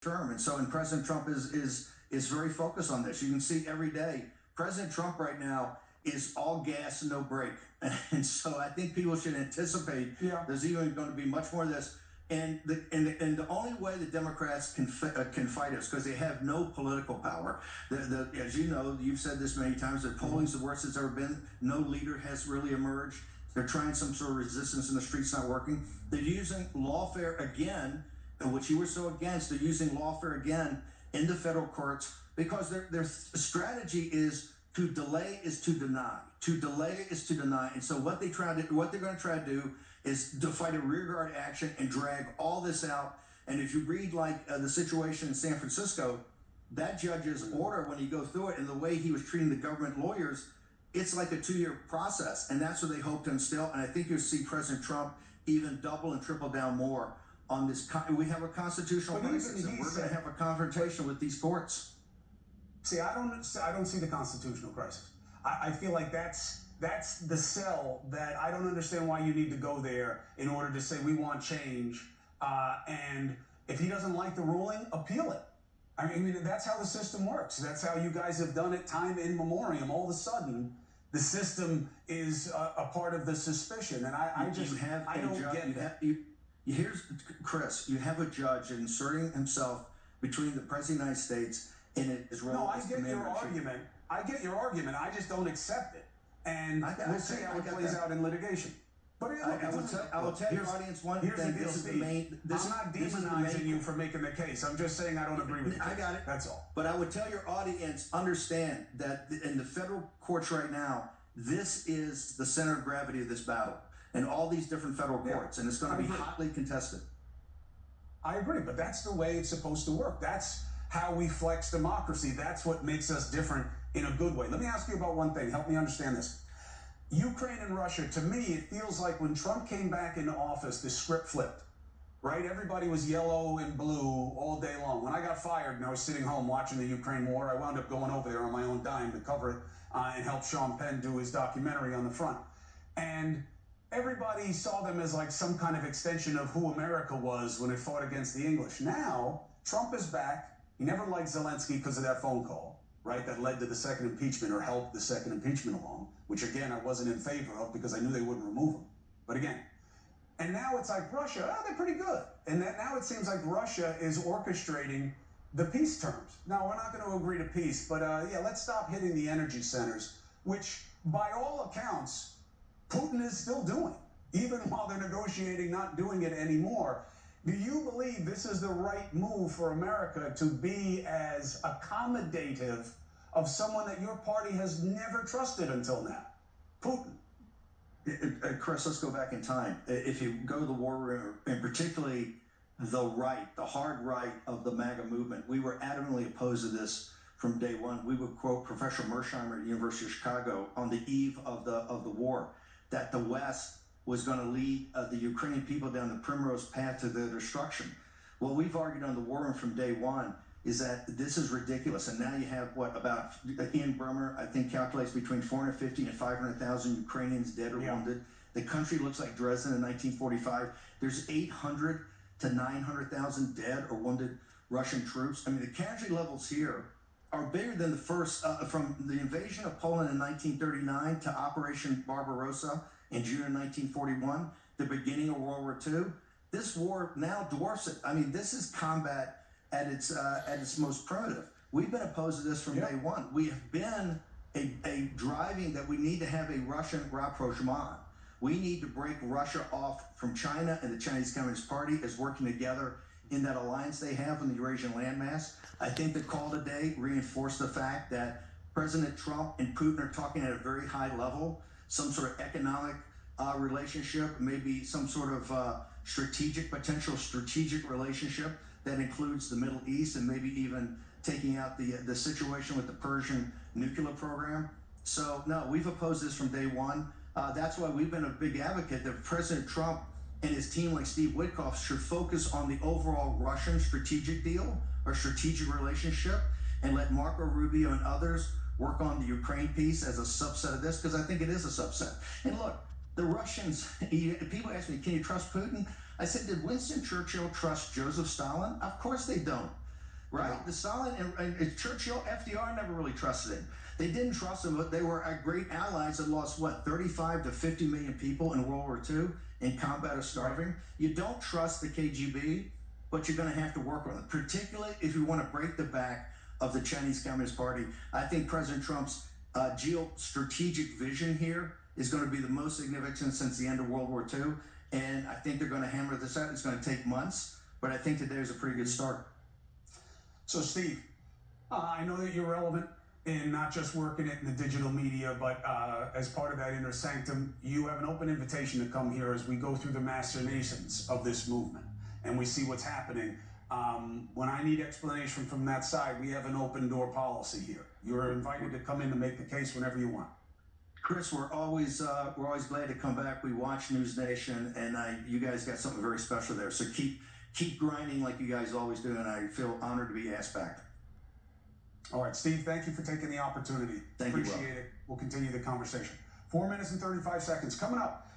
term. And President Trump is very focused on this. You can see every day, President Trump right now is all gas and no brake. And so I think people should anticipate there's even going to be much more of this. And the only way the Democrats can fight us, because they have no political power. As you know, you've said this many times, the polling's the worst it's ever been. No leader has really emerged. They're trying some sort of resistance in the streets, not working. They're using lawfare again, which you were so against. They're using lawfare again in the federal courts because their strategy is to delay is to deny. To delay is to deny. And so what they're going to try to do is to fight a rearguard action and drag all this out. And if you read the situation in San Francisco, that judge's order, when you go through it and the way he was treating the government lawyers, it's like a 2-year process. And that's what they hope to instill. And I think you'll see President Trump even double and triple down more on this. We have a constitutional crisis, and we're going to have a confrontation with these courts. See, I don't see the constitutional crisis. I feel like that's the cell that I don't understand why you need to go there in order to say we want change. And if he doesn't like the ruling, appeal it. I mean, that's how the system works. That's how you guys have done it time in memoriam. All of a sudden, the system is a part of the suspicion. And I don't get that. Here's, Chris, you have a judge inserting himself between the President of the United States and his role. No, I get your argument. I get your argument. I just don't accept it. And we'll see how it plays out in litigation. But I will tell your audience one thing. This is the main. I'm not demonizing you for making the case. I'm just saying I don't agree with the case. I got it. That's all. But I would tell your audience, understand that in the federal courts right now, this is the center of gravity of this battle. And all these different federal courts. And it's going to be hotly contested. I agree. But that's the way it's supposed to work. That's how we flex democracy. That's what makes us different in a good way. Let me ask you about one thing. Help me understand this. Ukraine and Russia, to me, it feels like when Trump came back into office, the script flipped, right? Everybody was yellow and blue all day long. When I got fired and I was sitting home watching the Ukraine war, I wound up going over there on my own dime to cover it and help Sean Penn do his documentary on the front. And everybody saw them as like some kind of extension of who America was when it fought against the English. Now, Trump is back. He never liked Zelensky because of that phone call, right? That led to the second impeachment or helped the second impeachment along, which again, I wasn't in favor of because I knew they wouldn't remove him. But again, and now it's like Russia, they're pretty good. And now it seems like Russia is orchestrating the peace terms. Now, we're not going to agree to peace, but let's stop hitting the energy centers, which by all accounts, Putin is still doing, even while they're negotiating not doing it anymore. Do you believe this is the right move for America to be as accommodative of someone that your party has never trusted until now? Putin. Chris, let's go back in time. If you go to the war room, and particularly the right, the hard right of the MAGA movement, we were adamantly opposed to this from day one. We would quote Professor Mersheimer at the University of Chicago on the eve of the war, that the West was going to lead the Ukrainian people down the primrose path to their destruction. What we've argued on the war room from day one is that this is ridiculous. And now you have about Ian Bremmer, I think, calculates between 450 and 500,000 Ukrainians dead or wounded. The country looks like Dresden in 1945. There's 800 to 900,000 dead or wounded Russian troops. I mean, the casualty levels here are bigger than the first, from the invasion of Poland in 1939 to Operation Barbarossa in June of 1941, the beginning of World War II. This war now dwarfs it. I mean, this is combat at its most primitive. We've been opposed to this from day one. We have been a driving that we need to have a Russian rapprochement. We need to break Russia off from China, and the Chinese Communist Party is working together in that alliance they have in the Eurasian landmass. I think the call today reinforced the fact that President Trump and Putin are talking at a very high level, some sort of economic relationship, maybe some sort of potential strategic relationship that includes the Middle East and maybe even taking out the situation with the Persian nuclear program. So, no, we've opposed this from day one. That's why we've been a big advocate that President Trump and his team like Steve Witkoff should focus on the overall Russian strategic deal or strategic relationship and let Marco Rubio and others work on the Ukraine piece as a subset of this, because I think it is a subset. And look, the Russians, people ask me, can you trust Putin? I said, did Winston Churchill trust Joseph Stalin? Of course they don't. right? Yeah. The Stalin and Churchill, FDR never really trusted him. They didn't trust him, but they were great allies that lost, what, 35 to 50 million people in World War II in combat or starving. Right. You don't trust the KGB, but you're going to have to work on it, particularly if you want to break the back of the Chinese Communist Party. I think President Trump's geostrategic vision here is going to be the most significant since the end of World War II. And I think they're going to hammer this out. It's going to take months, but I think that there's a pretty good start. So, Steve, I know that you're relevant in not just working it in the digital media, but as part of that inner sanctum, you have an open invitation to come here as we go through the machinations of this movement and we see what's happening. When I need explanation from that side, we have an open door policy here. You're invited to come in to make the case whenever you want. Chris, we're always glad to come back. We watch News Nation, and you guys got something very special there. So keep grinding like you guys always do, and I feel honored to be asked back. All right, Steve, thank you for taking the opportunity. Thank you, Appreciate it. We'll continue the conversation. 4 minutes and 35 seconds. Coming up,